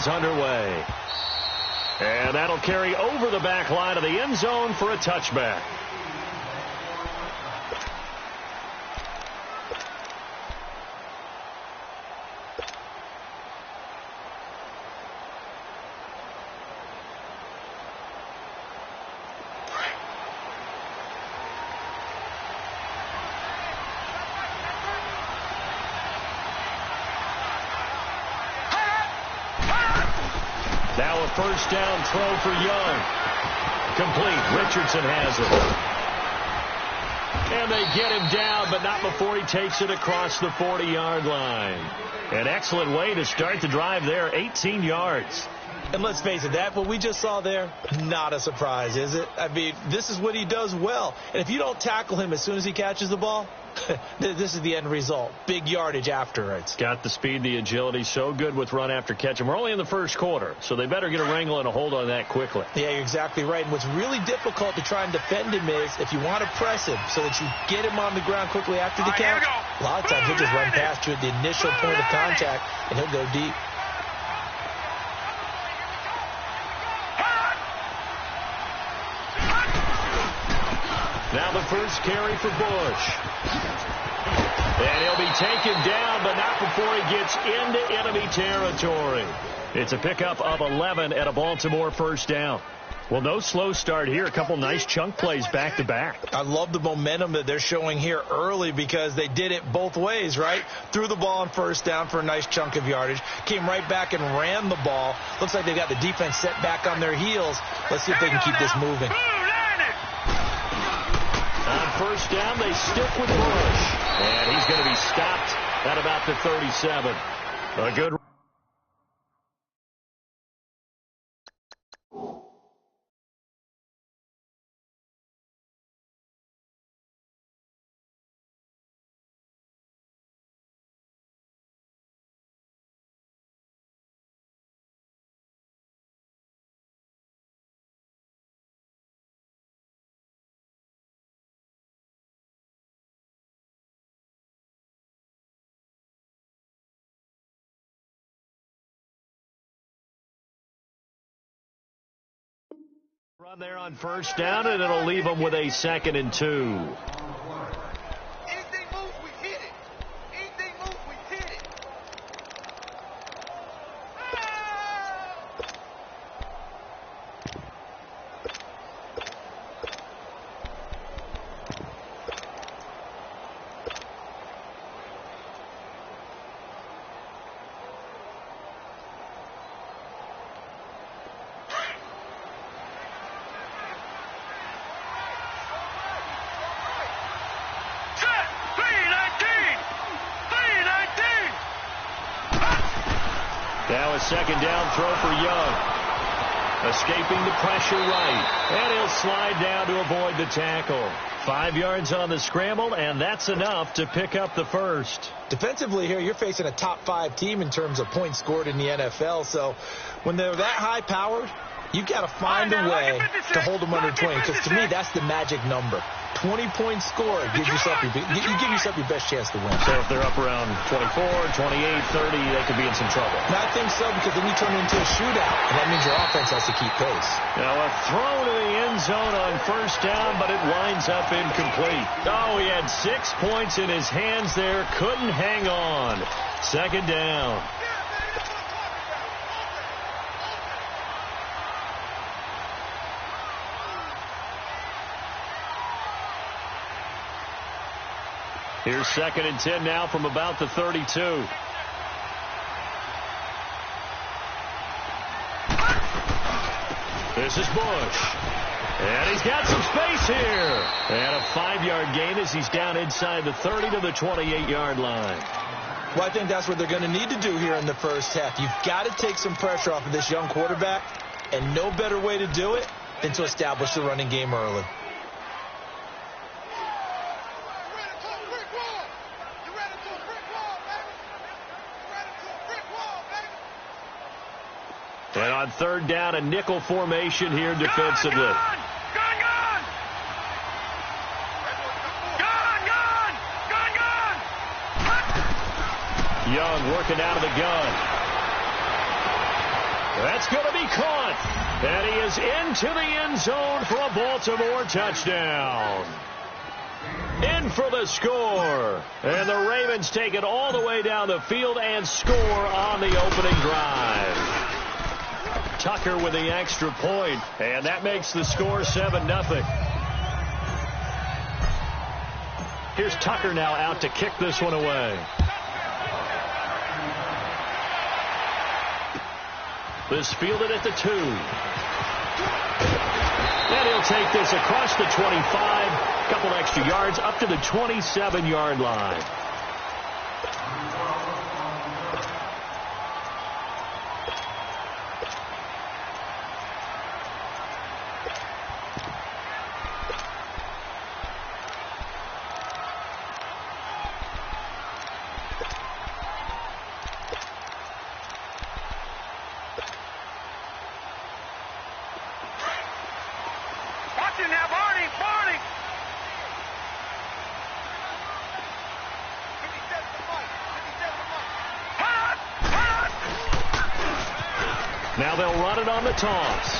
is underway. And that'll carry over the back line of the end zone for a touchback. Now a first down throw for Young. Complete. Richardson has it. And they get him down, but not before he takes it across the 40-yard line. An excellent way to start the drive there, 18 yards. And let's face it, what we just saw there, not a surprise, is it? I mean, this is what he does well. And if you don't tackle him as soon as he catches the ball, this is the end result. Big yardage afterwards. Got the speed, the agility, so good with run after catch. And we're only in the first quarter, so they better get a wrangle and a hold on that quickly. Yeah, you're exactly right. And what's really difficult to try and defend him is if you want to press him so that you get him on the ground quickly after the catch, a lot of times he'll just run past you at the initial point of contact, and he'll go deep. Now the first carry for Bush. And he'll be taken down, but not before he gets into enemy territory. It's a pickup of 11 and a Baltimore first down. Well, no slow start here. A couple nice chunk plays back-to-back. I love the momentum that they're showing here early because they did it both ways, right? Threw the ball on first down for a nice chunk of yardage. Came right back and ran the ball. Looks like they've got the defense set back on their heels. Let's see if they can keep this moving. On first down, they stick with Bush. And he's going to be stopped at about the 37. A good. Run there on first down, and it'll leave them with a 2nd and 2. Now a second down throw for Young. Escaping the pressure right. And he'll slide down to avoid the tackle. 5 yards on the scramble, and that's enough to pick up the first. Defensively here, you're facing a top 5 team in terms of points scored in the NFL. So when they're that high-powered, you've got to find a way to hold them under 20. Because to me, that's the magic number. 20-point score gives yourself you give yourself your best chance to win. So if they're up around 24, 28, 30, they could be in some trouble. And I think so, because then you turn it into a shootout, and that means your offense has to keep pace. Now a throw to the end zone on first down, but it winds up incomplete. Oh, he had 6 points in his hands there, couldn't hang on. 2nd down. Here's 2nd and 10 now from about the 32. This is Bush. And he's got some space here. And a 5-yard gain as he's down inside the 30 to the 28-yard line. Well, I think that's what they're going to need to do here in the first half. You've got to take some pressure off of this young quarterback, and no better way to do it than to establish the running game early. And on 3rd down, a nickel formation here defensively. Gone! Young working out of the gun. That's going to be caught. And he is into the end zone for a Baltimore touchdown. In for the score. And the Ravens take it all the way down the field and score on the opening drive. Tucker with the extra point, and that makes the score 7-0. Here's Tucker now out to kick this one away. This fielded at the 2. And he'll take this across the 25, a couple extra yards, up to the 27-yard line. Now they'll run it on the toss.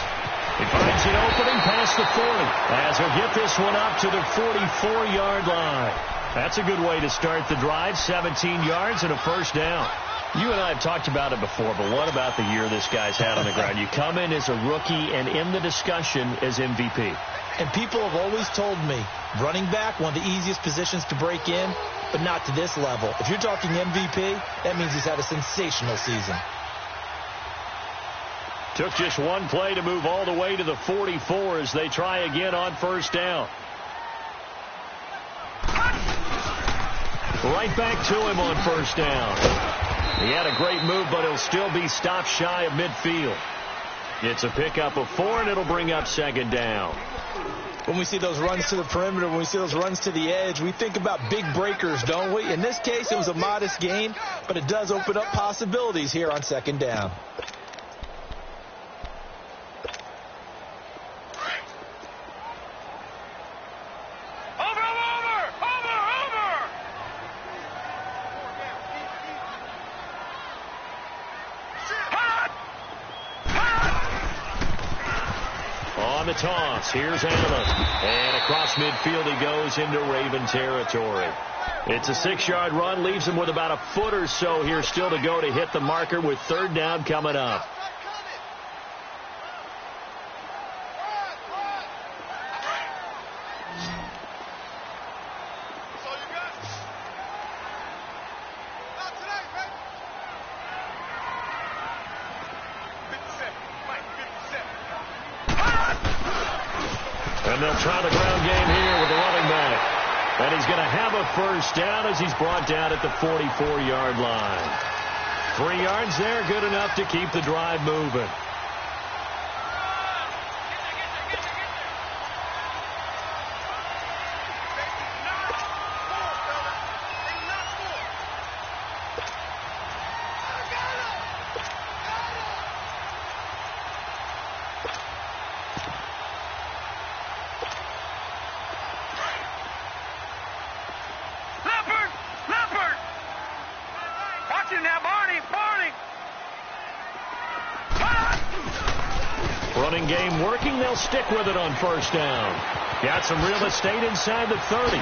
He finds an opening past the 40 as he'll get this one up to the 44-yard line. That's a good way to start the drive. 17 yards and a first down. You and I have talked about it before, but what about the year this guy's had on the ground? You come in as a rookie and in the discussion as MVP. And people have always told me, running back, one of the easiest positions to break in, but not to this level. If you're talking MVP, that means he's had a sensational season. Took just one play to move all the way to the 44 as they try again on first down. Right back to him on first down. He had a great move, but he'll still be stopped shy of midfield. It's a pickup of 4, and it'll bring up second down. When we see those runs to the perimeter, when we see those runs to the edge, we think about big breakers, don't we? In this case, it was a modest gain, but it does open up possibilities here on second down. On the toss, here's Allen. And across midfield he goes into Raven territory. It's a 6-yard run, leaves him with about a foot or so here still to go to hit the marker with third down coming up. And they'll try the ground game here with the running back. And he's going to have a first down as he's brought down at the 44-yard line. 3 yards there, good enough to keep the drive moving. Running game working. They'll stick with it on first down. Got some real estate inside the 30. The 20.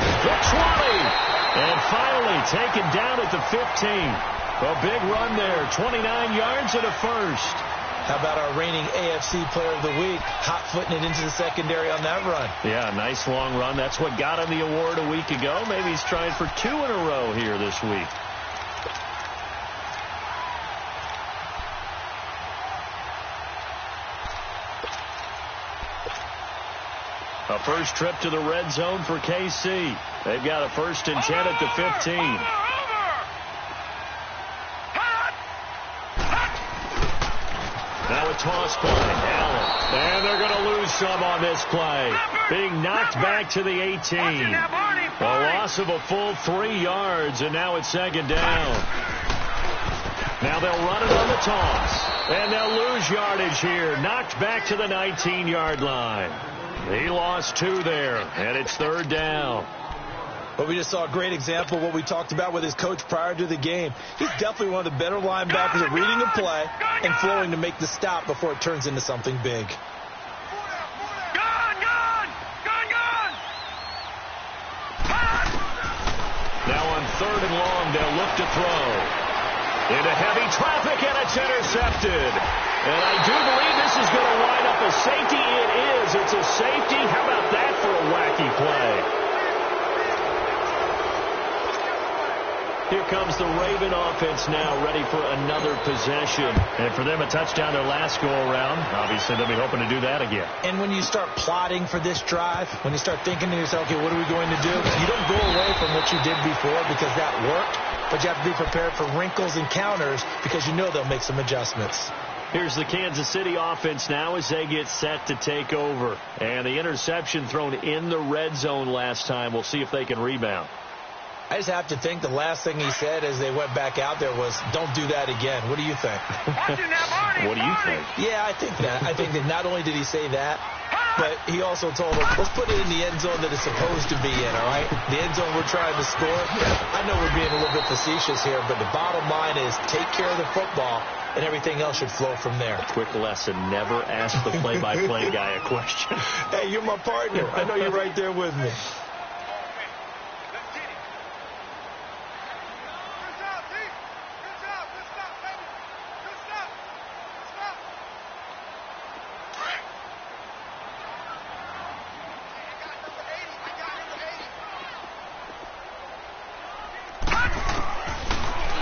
And finally taken down at the 15. A big run there. 29 yards and a first. How about our reigning AFC Player of the Week, hot-footing it into the secondary on that run? Yeah, nice long run. That's what got him the award a week ago. Maybe he's trying for 2 in a row here this week. A first trip to the red zone for KC. They've got a 1st and 10 at the 15. Now a toss play. Allen. And they're going to lose some on this play. Being knocked back to the 18. A loss of a full 3 yards, and now it's second down. Now they'll run it on the toss. And they'll lose yardage here. Knocked back to the 19-yard line. He lost 2 there, and it's third down. But we just saw a great example of what we talked about with his coach prior to the game. He's definitely one of the better linebackers at reading a play and flowing to make the stop before it turns into something big. Now on 3rd and long, they'll look to throw. Into heavy traffic, and it's intercepted. And I do believe this is going to wind up a safety. It is. It's a safety. How about that for a wacky play? Here comes the Raven offense now, ready for another possession. And for them, a touchdown their last go-around. Obviously, they'll be hoping to do that again. And when you start plotting for this drive, when you start thinking to yourself, okay, what are we going to do? You don't go away from what you did before because that worked, but you have to be prepared for wrinkles and counters because you know they'll make some adjustments. Here's the Kansas City offense now as they get set to take over. And the interception thrown in the red zone last time. We'll see if they can rebound. I just have to think the last thing he said as they went back out there was, don't do that again. What do you think? What do you think? Yeah, I think that. I think that not only did he say that, but he also told them, let's put it in the end zone that it's supposed to be in, all right? The end zone we're trying to score. I know we're being a little bit facetious here, but the bottom line is take care of the football, and everything else should flow from there. Quick lesson, never ask the play-by-play guy a question. Hey, you're my partner. I know you're right there with me.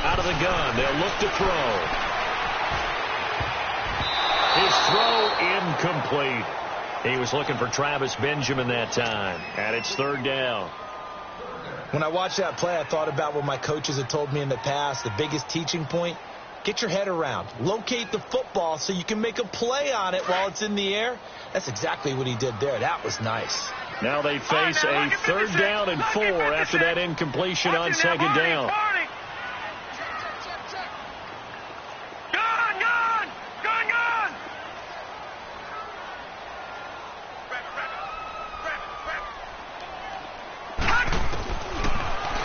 Out of the gun, they'll look to throw. His throw incomplete. He was looking for Travis Benjamin that time, and it's 3rd down. When I watched that play, I thought about what my coaches had told me in the past. The biggest teaching point, get your head around. Locate the football so you can make a play on it while it's in the air. That's exactly what he did there. That was nice. Now they face a 3rd down and 4 after that incompletion on 2nd down.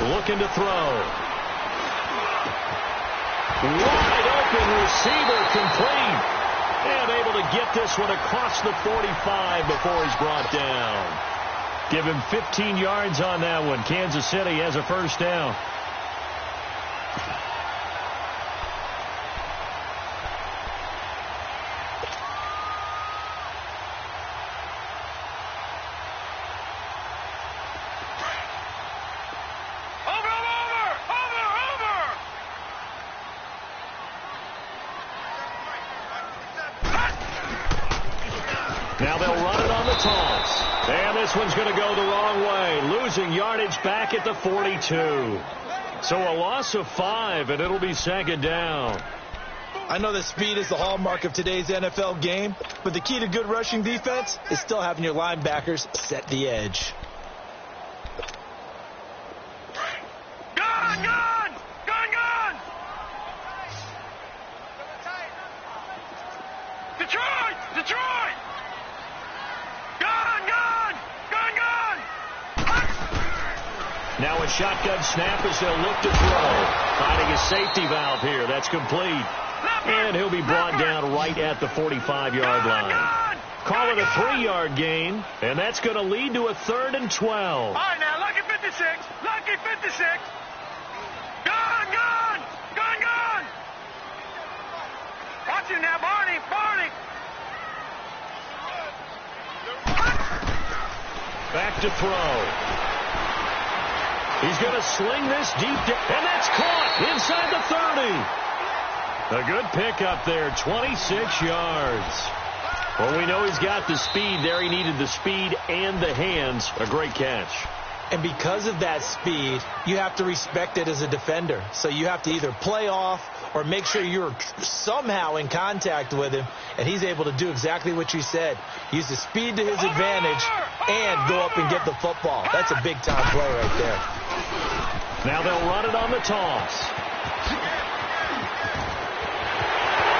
Looking to throw. Wide open receiver complete. And able to get this one across the 45 before he's brought down. Give him 15 yards on that one. Kansas City has a 1st down. Now they'll run it on the toss. And this one's going to go the wrong way. Losing yardage back at the 42. So a loss of 5, and it'll be 2nd down. I know that speed is the hallmark of today's NFL game, but the key to good rushing defense is still having your linebackers set the edge. Detroit! Now a shotgun snap as they'll look to throw. Finding a safety valve here. That's complete. And he'll be brought down right at the 45-yard line. Call it a 3-yard gain, and that's going to lead to a 3rd and 12. All right, now, lucky 56. Lucky 56. Gun! Watch him now, Barney. Back to throw. He's going to sling this deep, and that's caught inside the 30. A good pickup there, 26 yards. Well, we know he's got the speed there. He needed the speed and the hands. A great catch. And because of that speed, you have to respect it as a defender. So you have to either play off or make sure you're somehow in contact with him, and he's able to do exactly what you said. Use the speed to his advantage and go up and get the football. That's a big-time play right there. Now they'll run it on the toss.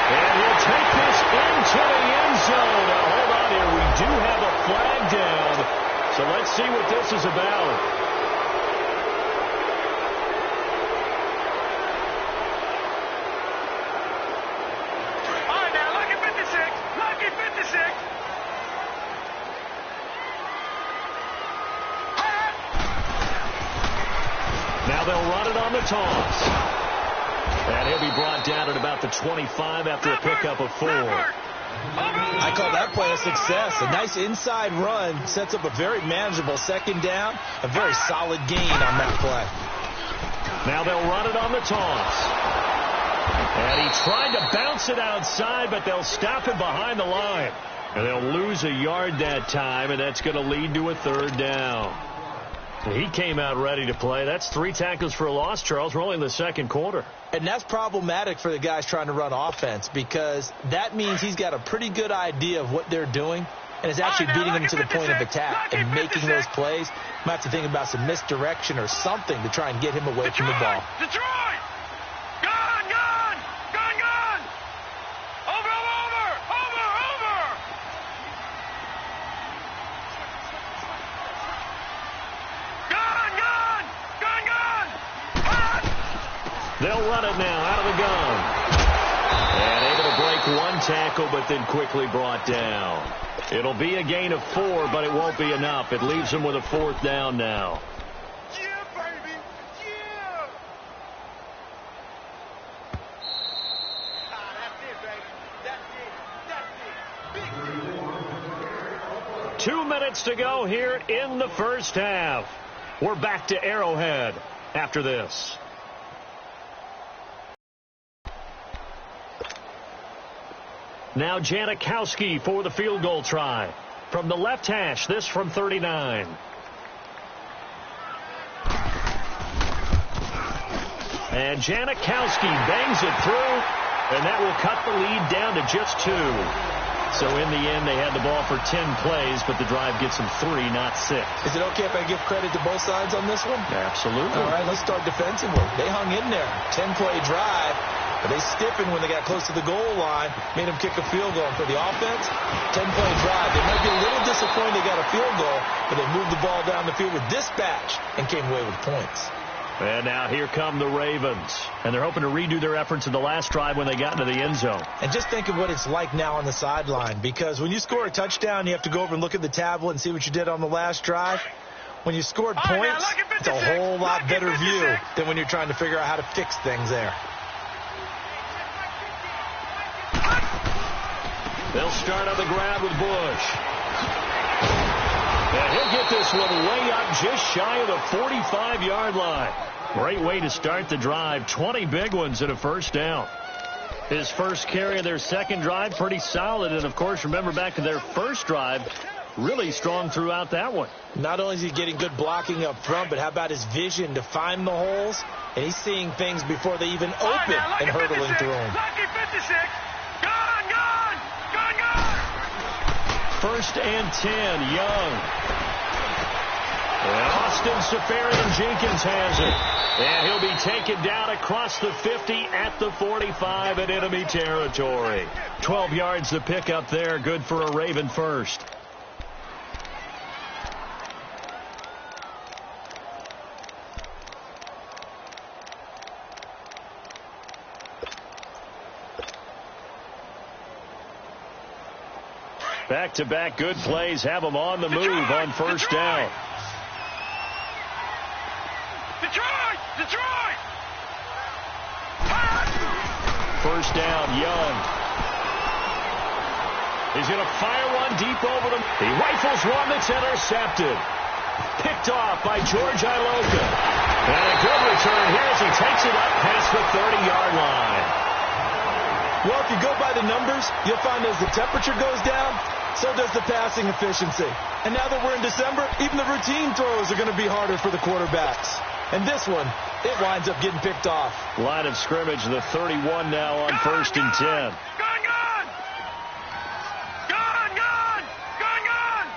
And he'll take this into the end zone. Now, hold on here. We do have a flag down. So let's see what this is about. run it on the toss. And he'll be brought down at about the 25 after a pickup of 4. I call that play a success. A nice inside run sets up a very manageable second down. A very solid gain on that play. Now they'll run it on the toss. And he tried to bounce it outside, but they'll stop him behind the line. And they'll lose a yard that time, and that's going to lead to a 3rd down. He came out ready to play. That's 3 tackles for a loss, Charles. We're only in the second quarter. And that's problematic for the guys trying to run offense because that means he's got a pretty good idea of what they're doing and is actually beating them to the point of attack and making those plays. Might have to think about some misdirection or something to try and get him away from the ball. Detroit! Gone, gone! Gone, gone! Over, over, over, over! Gone, gone! Gone, gone! They'll run it now out of the gun. And able to break 1 tackle, but then quickly brought down. It'll be a gain of 4, but it won't be enough. It leaves them with a 4th down now. Yeah, baby! Yeah! That's it, baby. That's it. 2 minutes to go here in the first half. We're back to Arrowhead after this. Now Janikowski for the field goal try. From the left hash, this from 39. And Janikowski bangs it through, and that will cut the lead down to just 2. So in the end, they had the ball for 10 plays, but the drive gets them 3, not 6. Is it okay if I give credit to both sides on this one? Absolutely. All right, let's start defensively. They hung in there. 10-play drive. But they stiffened when they got close to the goal line, made them kick a field goal. And for the offense, 10-play drive. They might be a little disappointed they got a field goal, but they moved the ball down the field with dispatch and came away with points. And now here come the Ravens. And they're hoping to redo their efforts in the last drive when they got into the end zone. And just think of what it's like now on the sideline, because when you score a touchdown, you have to go over and look at the tablet and see what you did on the last drive. When you scored points, it's a whole lot better view than when you're trying to figure out how to fix things there. They'll start on the grab with Bush. And he'll get this one way up just shy of the 45-yard line. Great way to start the drive. 20 big ones and a first down. His first carry of their second drive, pretty solid. And, of course, remember back to their first drive, really strong throughout that one. Not only is he getting good blocking up front, but how about his vision to find the holes? And he's seeing things before they even open and hurtling through them. Lucky 56. Gone, gone, gone, gone. 1st and 10, Young. And Austin Seferian-Jenkins has it. And he'll be taken down across the 50 at the 45 in enemy territory. 12 yards to pick up there. Good for a Raven first. Back-to-back good plays have them on the move on first down. Detroit! Detroit! First down, Young. He's going to fire one deep over them. He rifles one that's intercepted. Picked off by George Iloka. And a good return here as he takes it up past the 30-yard line. Well, if you go by the numbers, you'll find as the temperature goes down, so does the passing efficiency. And now that we're in December, even the routine throws are going to be harder for the quarterbacks. And this one, it winds up getting picked off. Line of scrimmage, the 31 now on 1st and 10. Gone, gone! Gone, gone! Gone, gone!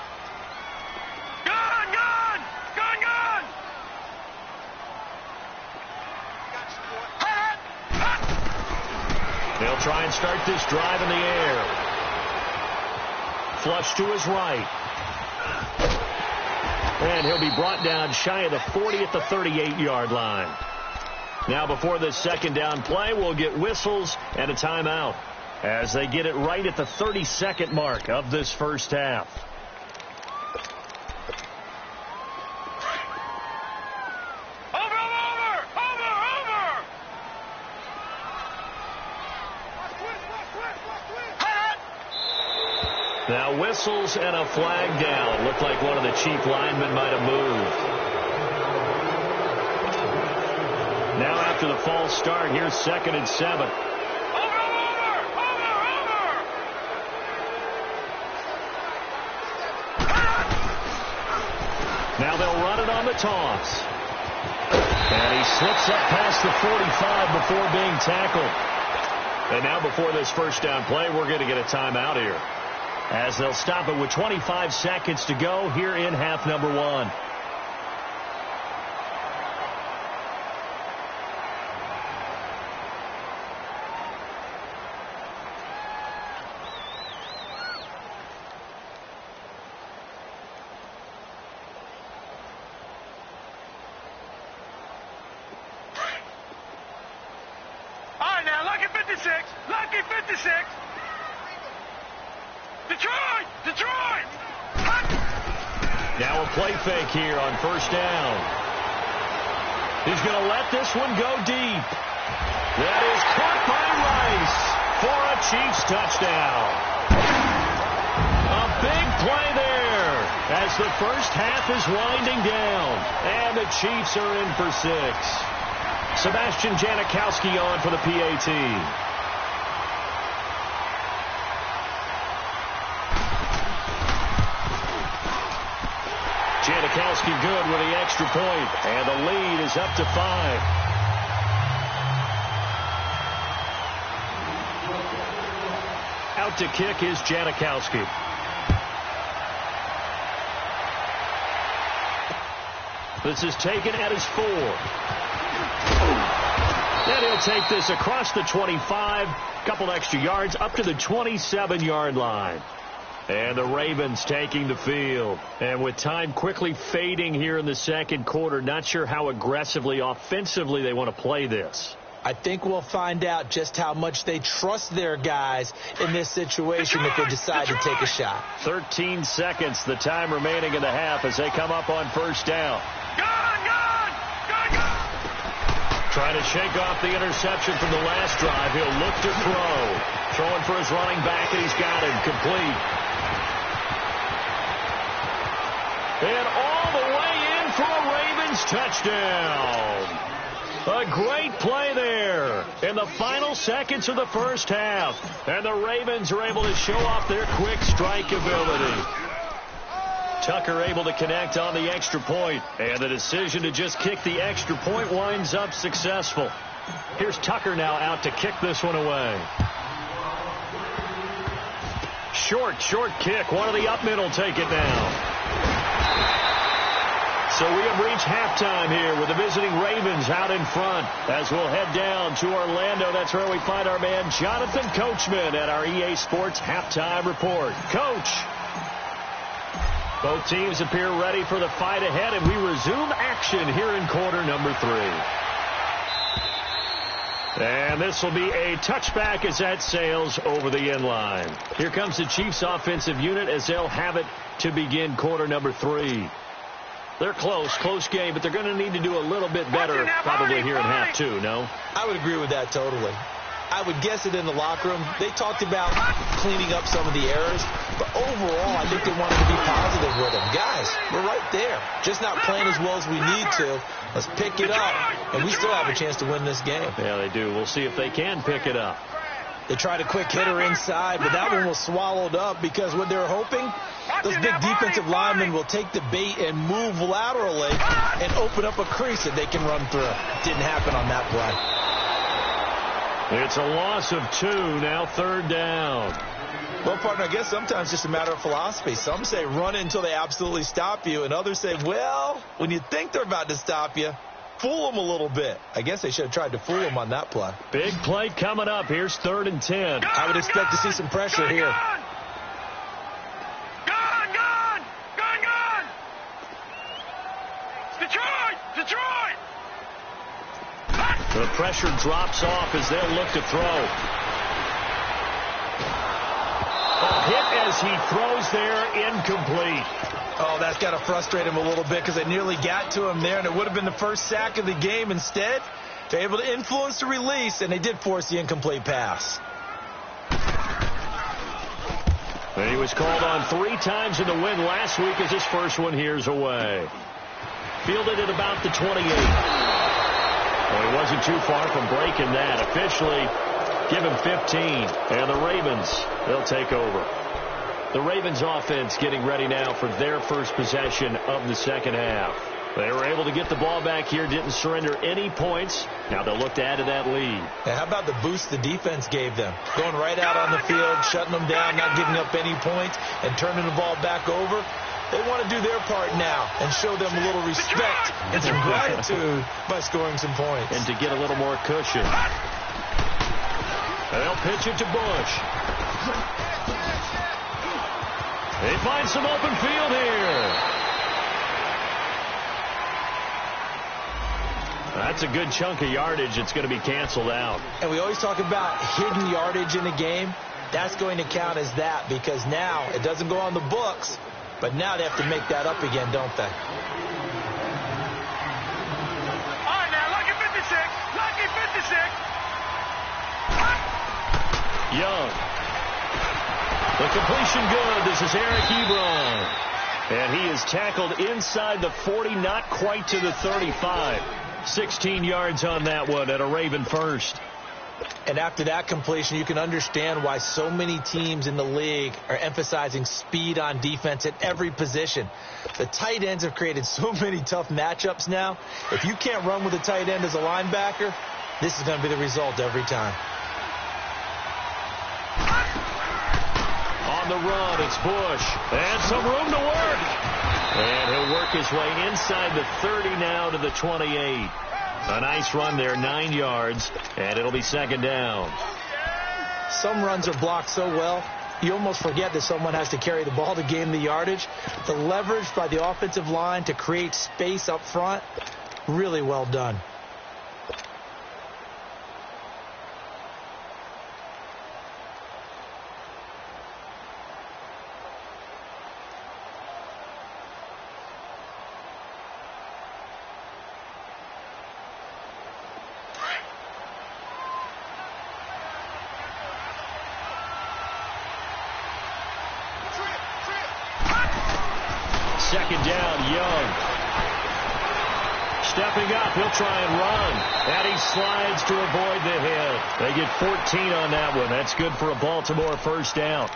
Gone, gone! Gone, gone! They'll try and start this drive in the air. Flush to his right. And he'll be brought down shy of the 40 at the 38-yard line. Now before this second down play, we'll get whistles and a timeout as they get it right at the 32nd mark of this first half. Over, over, over! Now whistles and a flag down. Looked like one of the Chief linemen might have moved. Now after the false start, here's 2nd and 7. Now they'll run it on the toss. And he slips up past the 45 before being tackled. And now before this first down play, we're going to get a timeout here, as they'll stop it with 25 seconds to go here in half number 1. Lucky 56. Detroit. Now a play fake here on first down. He's going to let this one go deep. That is caught by Rice for a Chiefs touchdown. A big play there as the first half is winding down. And the Chiefs are in for 6. Sebastian Janikowski on for the PAT. Janikowski good with the extra point, and the lead is up to 5. Out to kick is Janikowski. This is taken at his 4. And he'll take this across the 25, couple extra yards, up to the 27-yard line. And the Ravens taking the field. And with time quickly fading here in the second quarter, not sure how aggressively, offensively they want to play this. I think we'll find out just how much they trust their guys in this situation if they decide to take a shot. 13 seconds, the time remaining in the half as they come up on first down. Trying to shake off the interception from the last drive. He'll look to throw. Throwing for his running back, and he's got him complete. And all the way in for a Ravens touchdown. A great play there in the final seconds of the first half. And the Ravens are able to show off their quick strike ability. Tucker able to connect on the extra point. And the decision to just kick the extra point winds up successful. Here's Tucker now out to kick this one away. Short kick. One of the up middle take it now. So we have reached halftime here with the visiting Ravens out in front. As we'll head down to Orlando, that's where we find our man Jonathan Coachman at our EA Sports Halftime Report. Coach. Both teams appear ready for the fight ahead, and we resume action here in quarter number 3. And this will be a touchback as that sails over the end line. Here comes the Chiefs offensive unit as they'll have it to begin quarter number 3. They're close game, but they're going to need to do a little bit better probably here in half 2, no? I would agree with that totally. I would guess it in the locker room. They talked about cleaning up some of the errors, but overall, I think they wanted to be positive with them. Guys, we're right there. Just not playing as well as we need to. Let's pick it up, and we still have a chance to win this game. Yeah, they do. We'll see if they can pick it up. They tried a quick hitter inside, but that one was swallowed up because what they were hoping, those big defensive linemen will take the bait and move laterally and open up a crease that they can run through. Didn't happen on that play. It's a loss of 2, now 3rd down. Well, partner, I guess sometimes it's just a matter of philosophy. Some say run it until they absolutely stop you, and others say, well, when you think they're about to stop you, fool them a little bit. I guess they should have tried to fool them on that play. Big play coming up. Here's 3rd and 10. I would expect to see some pressure here. Gone! Detroit! The pressure drops off as they'll look to throw. A hit as he throws there, incomplete. Oh, that's got to frustrate him a little bit because they nearly got to him there, and it would have been the first sack of the game. Instead, they're able to influence the release, and they did force the incomplete pass. And he was called on 3 times in the win last week as his first one here's away. Fielded at about the 28. Well, he wasn't too far from breaking that. Officially, give him 15. And the Ravens, they'll take over. The Ravens offense getting ready now for their first possession of the second half. They were able to get the ball back here, didn't surrender any points. Now they'll look to add to that lead. And how about the boost the defense gave them? Going right out on the field, shutting them down, not giving up any points, and turning the ball back over. They want to do their part now and show them a little respect and some gratitude by scoring some points. And to get a little more cushion. They'll pitch it to Bush. They find some open field here. That's a good chunk of yardage. It's going to be canceled out. And we always talk about hidden yardage in a game. That's going to count as that because now it doesn't go on the books, but now they have to make that up again, don't they? All right, now, lucky 56. Lucky 56. Young. The completion good. This is Eric Ebron. And he is tackled inside the 40, not quite to the 35. 16 yards on that one at a Raven first. And after that completion, you can understand why so many teams in the league are emphasizing speed on defense at every position. The tight ends have created so many tough matchups now. If you can't run with a tight end as a linebacker, this is going to be the result every time. On the run, it's Bush. And some room to work. And he'll work his way inside the 30 now to the 28. A nice run there, 9 yards, and it'll be second down. Some runs are blocked so well, you almost forget that someone has to carry the ball to gain the yardage. The leverage by the offensive line to create space up front, really well done. Second down, Young. Stepping up, he'll try and run. And he slides to avoid the hit. They get 14 on that one. That's good for a Baltimore first down.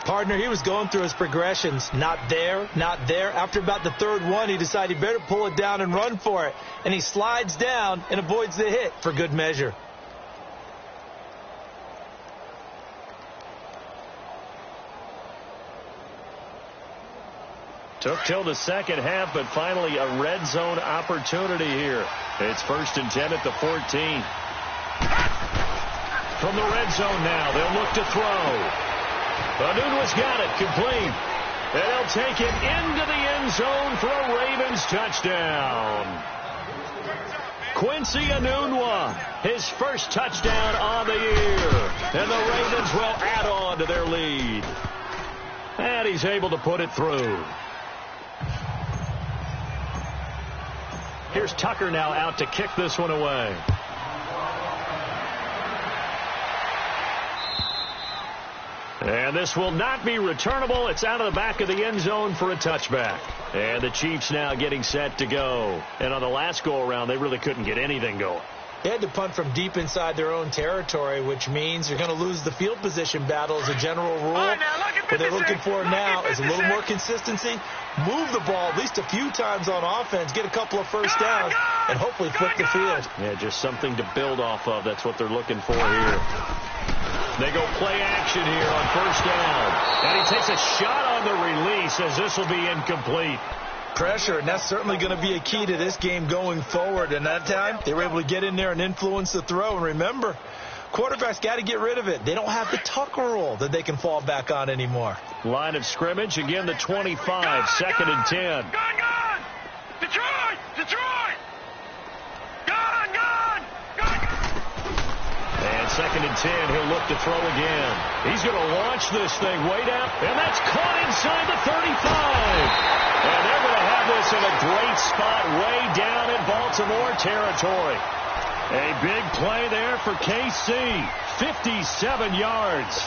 Partner, he was going through his progressions. Not there, not there. After about the third one, he decided he better pull it down and run for it. And he slides down and avoids the hit for good measure. Took till the second half, but finally a red zone opportunity here. It's 1st and 10 at the 14. From the red zone now, they'll look to throw. Anunwa's got it, complete. And they'll take it into the end zone for a Ravens touchdown. Quincy Enunwa, his first touchdown on the year. And the Ravens will add on to their lead. And he's able to put it through. Here's Tucker now out to kick this one away. And this will not be returnable. It's out of the back of the end zone for a touchback. And the Chiefs now getting set to go. And on the last go-around, they really couldn't get anything going. They had to punt from deep inside their own territory, which means you're going to lose the field position battle as a general rule. What they're looking for now is a little more consistency, move the ball at least a few times on offense, get a couple of first downs, and hopefully flip the field. Yeah, just something to build off of. That's what they're looking for here. They go play action here on first down. And he takes a shot on the release as this will be incomplete. Pressure, and that's certainly going to be a key to this game going forward. And that time, they were able to get in there and influence the throw. And remember, quarterbacks got to get rid of it. They don't have the Tucker rule that they can fall back on anymore. Line of scrimmage, again the 25, 2nd and 10. Gone! Detroit! Detroit! Gone! And 2nd and 10, he'll look to throw again. He's going to launch this thing way down, and that's caught inside the 35. And they're going to have this in a great spot way down in Baltimore territory. A big play there for KC. 57 yards.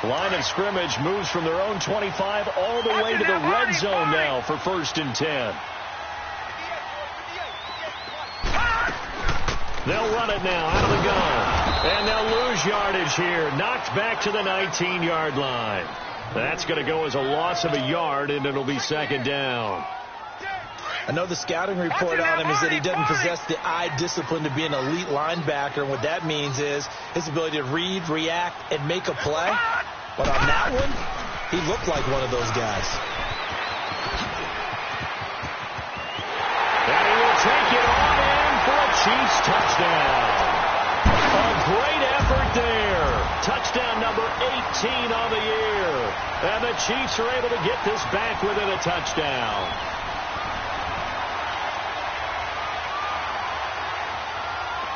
Line of scrimmage moves from their own 25 all the way to the red zone now for 1st and 10. They'll run it now out of the gun. And they'll lose yardage here. Knocked back to the 19-yard line. That's going to go as a loss of a yard, and it'll be 2nd down. I know the scouting report on him is that he doesn't possess the eye discipline to be an elite linebacker. And what that means is his ability to read, react, and make a play. But on that one, he looked like one of those guys. And he will take it on in for a Chiefs touchdown. A great effort there. Touchdown number 18 on the year. And the Chiefs are able to get this back within a touchdown.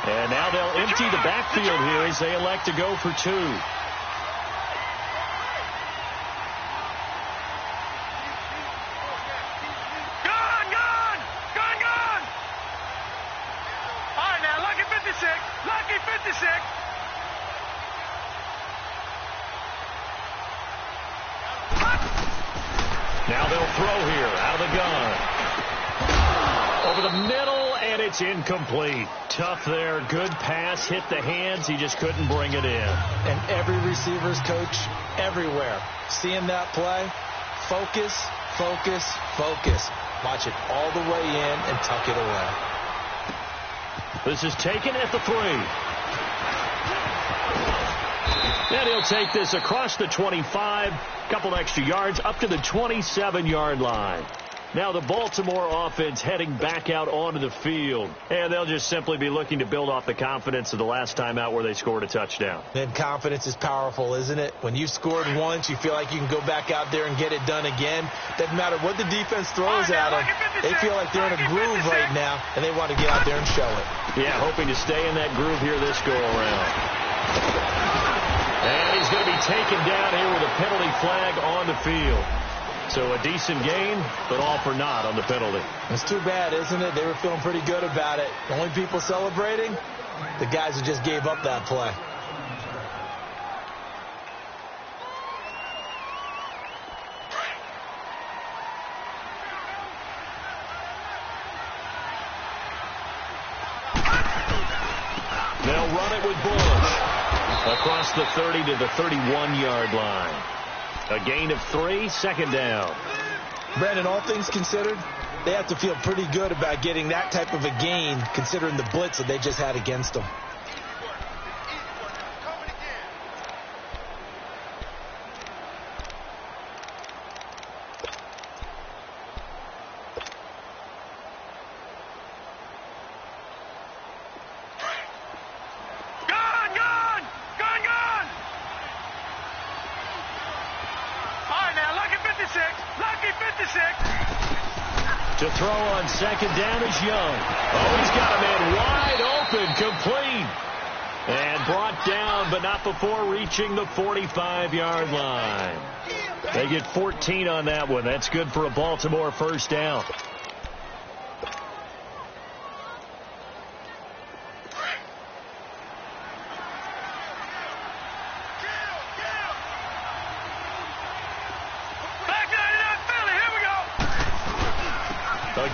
And now they'll empty the backfield here as they elect to go for 2. Now they'll throw here out of the gun. Over the middle, and it's incomplete. Tough there. Good pass. Hit the hands. He just couldn't bring it in. And every receiver's coach everywhere. Seeing that play, focus, focus, focus. Watch it all the way in and tuck it away. This is taken at the 3. And he'll take this across the 25, couple extra yards, up to the 27-yard line. Now the Baltimore offense heading back out onto the field. And they'll just simply be looking to build off the confidence of the last time out where they scored a touchdown. And confidence is powerful, isn't it? When you've scored once, you feel like you can go back out there and get it done again. Doesn't matter what the defense throws at them. They feel like they're in a groove right now, and they want to get out there and show it. Yeah, hoping to stay in that groove here this go-around. And he's going to be taken down here with a penalty flag on the field. So a decent gain, but all for naught on the penalty. It's too bad, isn't it? They were feeling pretty good about it. The only people celebrating, the guys who just gave up that play. They'll run it with Bush. Across the 30 to the 31-yard line. A gain of 3, 2nd down. Brandon, all things considered, they have to feel pretty good about getting that type of a gain considering the blitz that they just had against them. To throw on 2nd down is Young. Oh, he's got a man wide open, complete. And brought down, but not before reaching the 45-yard line. They get 14 on that one. That's good for a Baltimore 1st down.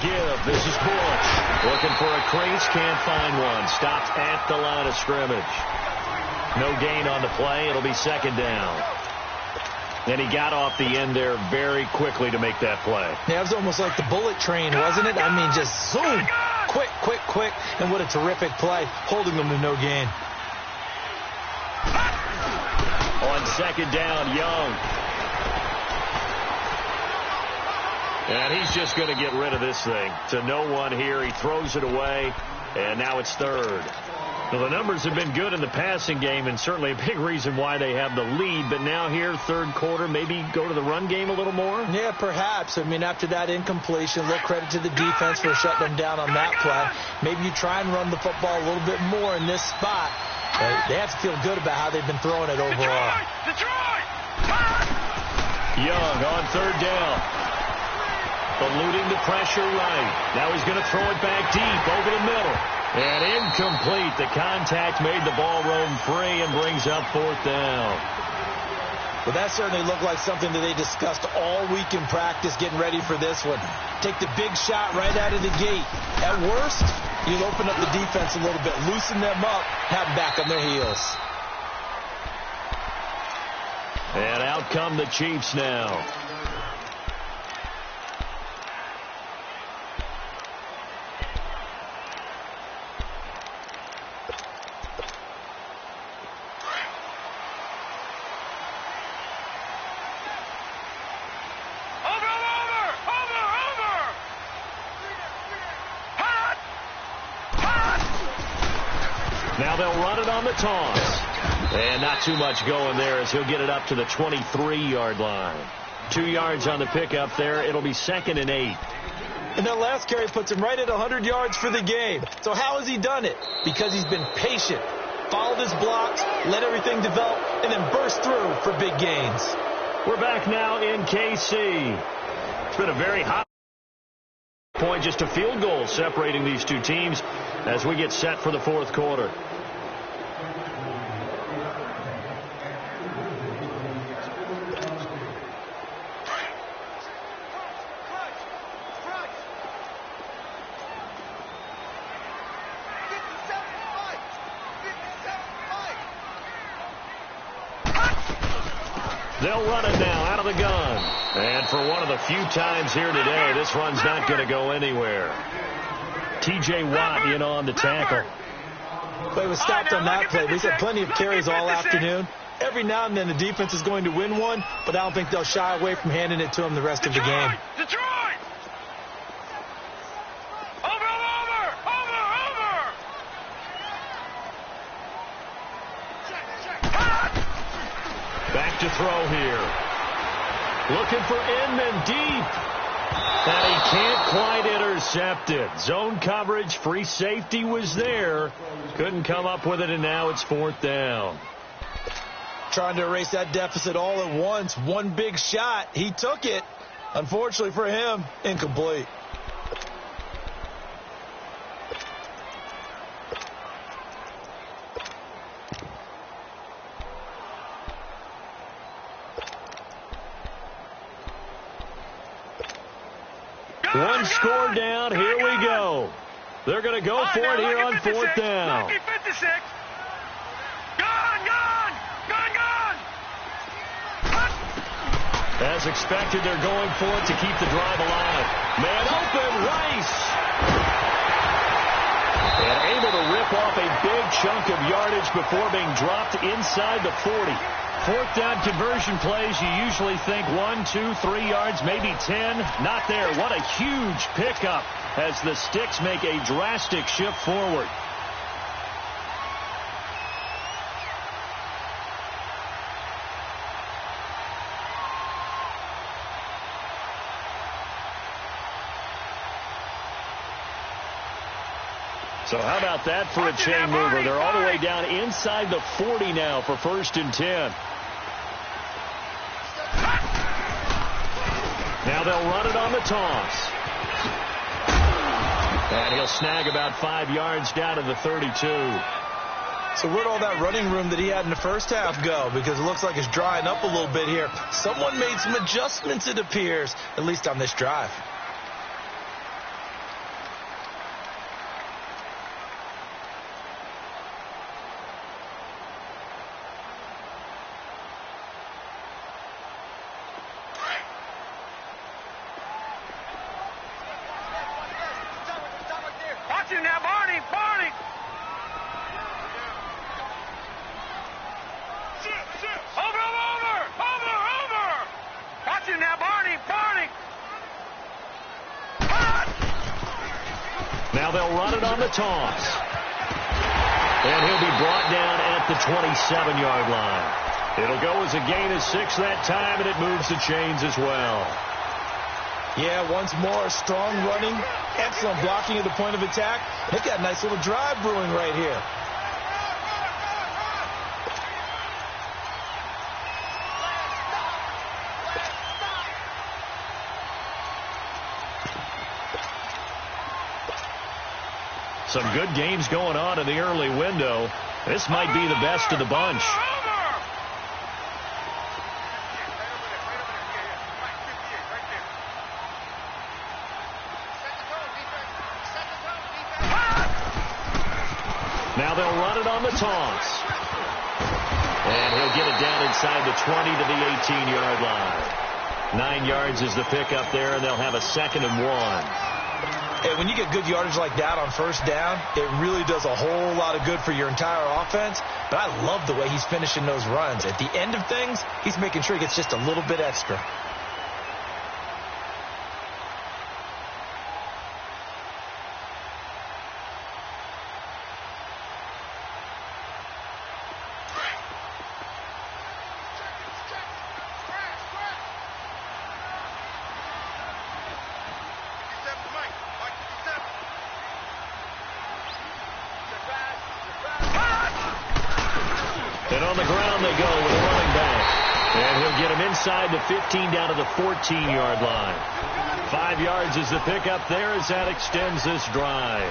Give. This is Bush. Looking for a crease. Can't find one. Stopped at the line of scrimmage. No gain on the play. It'll be 2nd down. And he got off the end there very quickly to make that play. Yeah, it was almost like the bullet train, wasn't it? I mean, just zoom. Quick, quick, quick. And what a terrific play. Holding them to no gain. On 2nd down, Young. And he's just going to get rid of this thing. To no one here. He throws it away. And now it's 3rd. Well, the numbers have been good in the passing game, and certainly a big reason why they have the lead. But now here, 3rd quarter, maybe go to the run game a little more? Yeah, perhaps. I mean, after that incompletion, a little credit to the defense for shutting them down on that play. Maybe you try and run the football a little bit more in this spot. They have to feel good about how they've been throwing it overall. Young on 3rd down. Eluding the pressure right. Now he's going to throw it back deep over the middle. And incomplete. The contact made the ball roam free and brings up 4th down. Well, that certainly looked like something that they discussed all week in practice getting ready for this one. Take the big shot right out of the gate. At worst, you'll open up the defense a little bit, loosen them up, have them back on their heels. And out come the Chiefs now. Now they'll run it on the toss. And not too much going there as he'll get it up to the 23-yard line. 2 yards on the pickup there. It'll be 2nd and 8. And that last carry puts him right at 100 yards for the game. So how has he done it? Because he's been patient, followed his blocks, let everything develop, and then burst through for big gains. We're back now in KC. It's been a very hot point, just a field goal separating these two teams as we get set for the fourth quarter. They'll run it now out of the gun. And for one of the few times here today, this run's not going to go anywhere. T.J. Watt in on the tackle. Play was stopped on that play. We've had plenty of carries all afternoon. Every now and then the defense is going to win one, but I don't think they'll shy away from handing it to them the rest of the game. Detroit! Over! Back to throw here. Looking for Inman deep. And he can't quite intercept it. Zone coverage, free safety was there. Couldn't come up with it, and now it's 4th down. Trying to erase that deficit all at once. One big shot. He took it. Unfortunately for him, incomplete. One score down. Here we go. They're going to go for it here on 4th down. Lucky 56. Gone! As expected, they're going for it to keep the drive alive. Man open, Rice. And able to rip off a big chunk of yardage before being dropped inside the 40. 4th down conversion plays, you usually think 1, 2, 3 yards, maybe 10. Not there. What a huge pickup as the Sticks make a drastic shift forward. So how about that for a chain mover? They're all the way down inside the 40 now for 1st and 10. Now they'll run it on the toss. And he'll snag about 5 yards down to the 32. So where'd all that running room that he had in the first half go? Because it looks like it's drying up a little bit here. Someone made some adjustments, it appears, at least on this drive. Now they'll run it on the toss. And he'll be brought down at the 27-yard line. It'll go as a gain of 6 that time, and it moves the chains as well. Yeah, once more, strong running, excellent blocking at the point of attack. They've got a nice little drive brewing right here. Some good games going on in the early window. This might be the best of the bunch. Now they'll run it on the toss. And he'll get it down inside the 20 to the 18-yard line. 9 yards is the pickup there, and they'll have a 2nd and 1. And when you get good yardage like that on first down, it really does a whole lot of good for your entire offense. But I love the way he's finishing those runs. At the end of things, he's making sure he gets just a little bit extra. And on the ground they go with a running back. And he'll get him inside the 15 down to the 14-yard line. 5 yards is the pickup there as that extends this drive.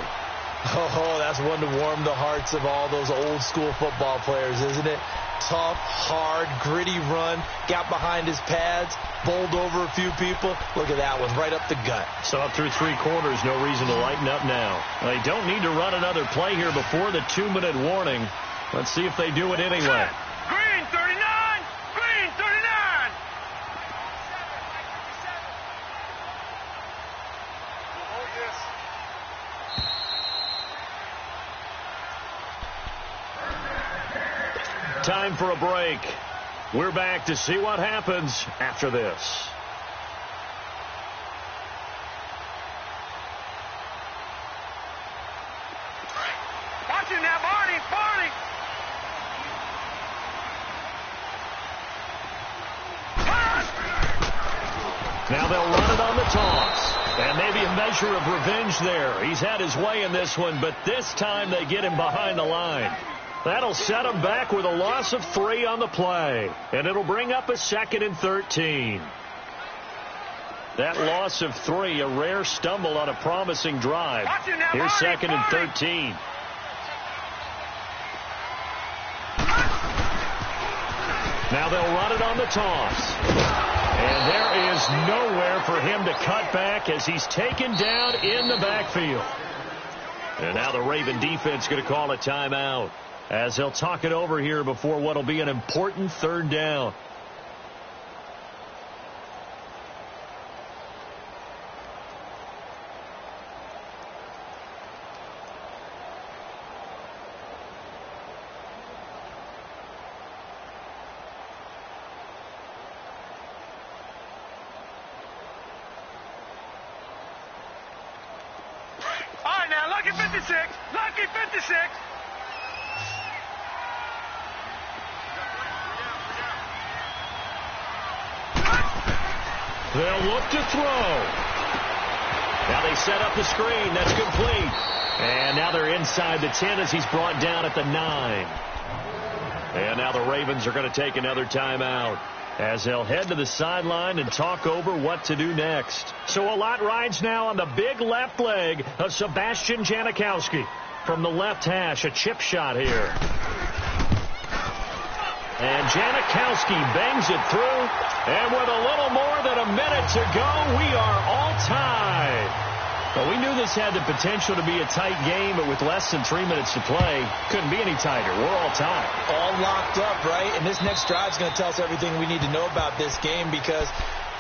Oh, that's one to warm the hearts of all those old-school football players, isn't it? Tough, hard, gritty run. Got behind his pads, bowled over a few people. Look at that one, right up the gut. So up through 3 quarters, no reason to lighten up now. They don't need to run another play here before the 2-minute warning. Let's see if they do it anyway. Green 39! Green 39! Time for a break. We're back to see what happens after this. Watch him now, Barney! Barney! Now they'll run it on the toss. And maybe a measure of revenge there. He's had his way in this one, but this time they get him behind the line. That'll set him back with a loss of 3 on the play. And it'll bring up a 2nd and 13. That loss of 3, a rare stumble on a promising drive. Here's 2nd and 13. Now they'll run it on the toss. And there is nowhere for him to cut back as he's taken down in the backfield. And now the Raven defense going to call a timeout as they'll talk it over here before what will be an important 3rd down. Lucky 56! Lucky 56! They'll look to throw. Now they set up the screen. That's complete. And now they're inside the 10 as he's brought down at the 9. And now the Ravens are going to take another timeout as they'll head to the sideline and talk over what to do next. So a lot rides now on the big left leg of Sebastian Janikowski. From the left hash, a chip shot here. And Janikowski bangs it through. And with a little more than a minute to go, we are all tied. Well, we knew this had the potential to be a tight game, but with less than 3 minutes to play, couldn't be any tighter. We're all tied. All locked up, right? And this next drive is going to tell us everything we need to know about this game because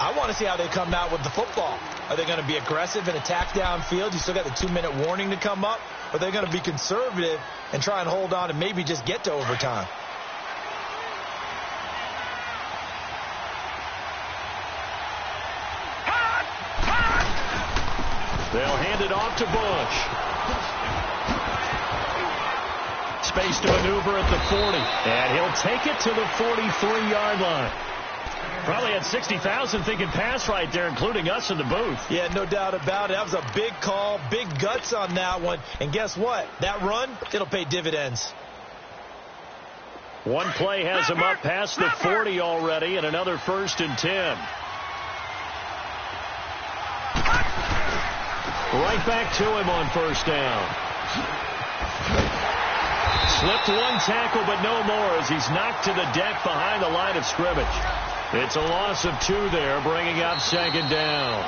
I want to see how they come out with the football. Are they going to be aggressive and attack downfield? You still got the 2-minute warning to come up? Or are they going to be conservative and try and hold on and maybe just get to overtime? They'll hand it off to Bush. Space to maneuver at the 40. And he'll take it to the 43-yard line. Probably had 60,000 thinking pass right there, including us in the booth. Yeah, no doubt about it. That was a big call, big guts on that one. And guess what? That run, it'll pay dividends. One play has him up past the 40 already, and another 1st and 10. Right back to him on 1st down. Slipped one tackle, but no more as he's knocked to the deck behind the line of scrimmage. It's a loss of 2 there, bringing up 2nd down.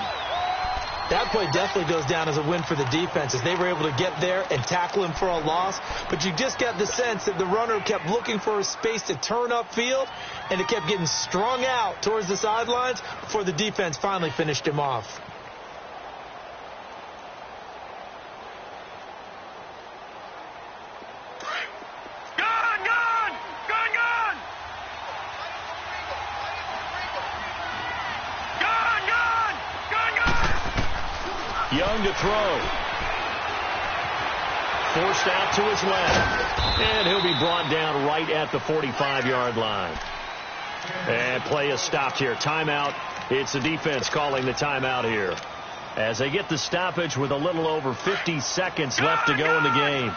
That play definitely goes down as a win for the defense as they were able to get there and tackle him for a loss. But you just got the sense that the runner kept looking for a space to turn upfield, and it kept getting strung out towards the sidelines before the defense finally finished him off. Young to throw. Forced out to his left. And he'll be brought down right at the 45-yard line. And play is stopped here. Timeout. It's the defense calling the timeout here. As they get the stoppage with a little over 50 seconds left to go in the game.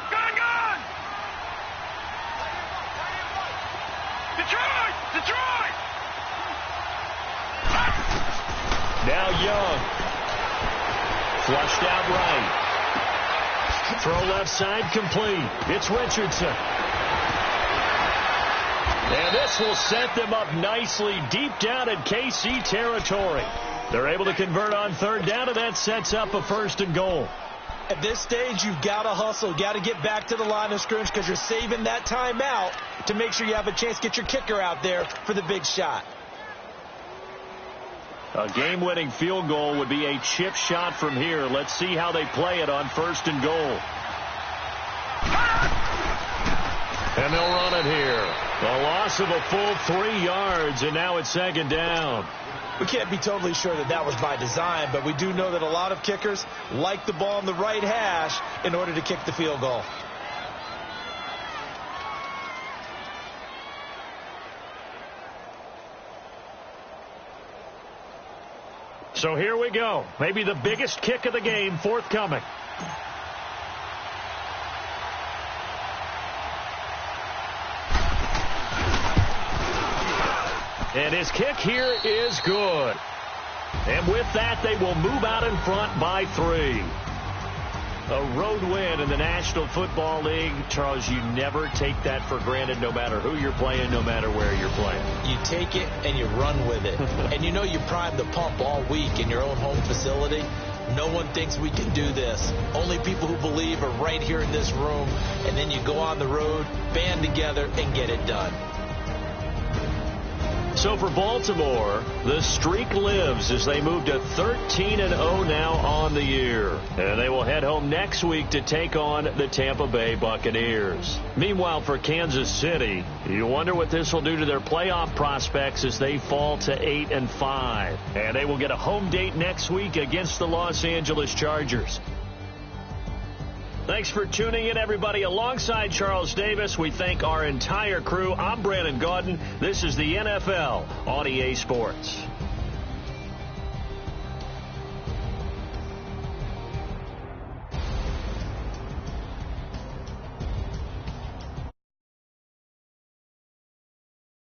Detroit! Now Young. Flushed out right. Throw left side complete. It's Richardson. And this will set them up nicely deep down in KC territory. They're able to convert on third down, and that sets up a 1st and goal. At this stage, you've got to hustle. Got to get back to the line of scrimmage because you're saving that timeout to make sure you have a chance to get your kicker out there for the big shot. A game-winning field goal would be a chip shot from here. Let's see how they play it on 1st and goal. And they'll run it here. A loss of a full 3 yards, and now it's 2nd down. We can't be totally sure that that was by design, but we do know that a lot of kickers like the ball on the right hash in order to kick the field goal. So here we go. Maybe the biggest kick of the game forthcoming. And his kick here is good. And with that, they will move out in front by 3. A road win in the National Football League. Charles, you never take that for granted no matter who you're playing, no matter where you're playing. You take it and you run with it. And you know you primed the pump all week in your own home facility. No one thinks we can do this. Only people who believe are right here in this room. And then you go on the road, band together, and get it done. So for Baltimore, the streak lives as they move to 13-0 now on the year. And they will head home next week to take on the Tampa Bay Buccaneers. Meanwhile, for Kansas City, you wonder what this will do to their playoff prospects as they fall to 8-5. And they will get a home date next week against the Los Angeles Chargers. Thanks for tuning in, everybody. Alongside Charles Davis, we thank our entire crew. I'm Brandon Gaudin. This is the NFL on EA Sports.